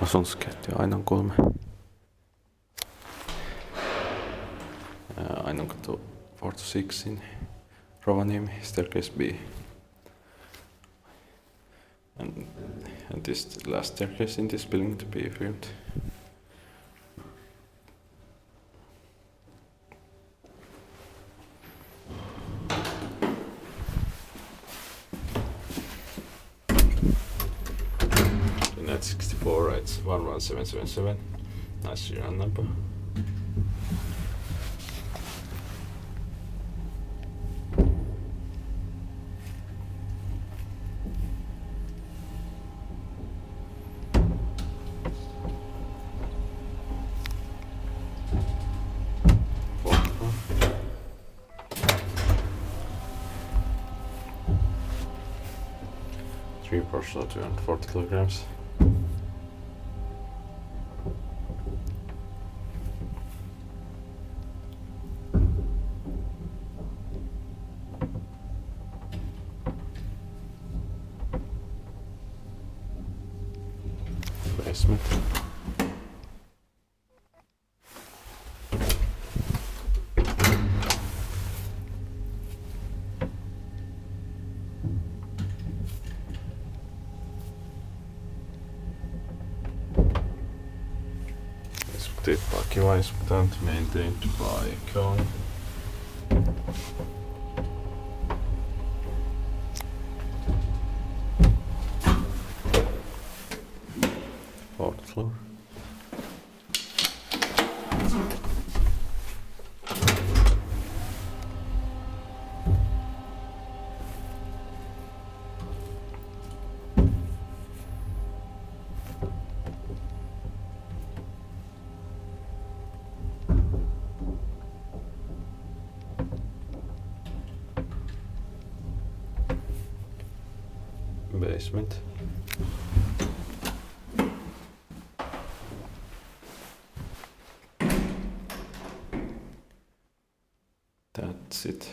Asuntoskeittiö Ainonkolme. Ainonkatu 4-6 in Rovaniemi, staircase B. And this is the last staircase in this building to be filmed. Net 64 writes 11777. Nice serial number. Three parcel 240 kilograms. Basement. Parking-wise, maintained by Kone. Fourth floor. Basement. That's it.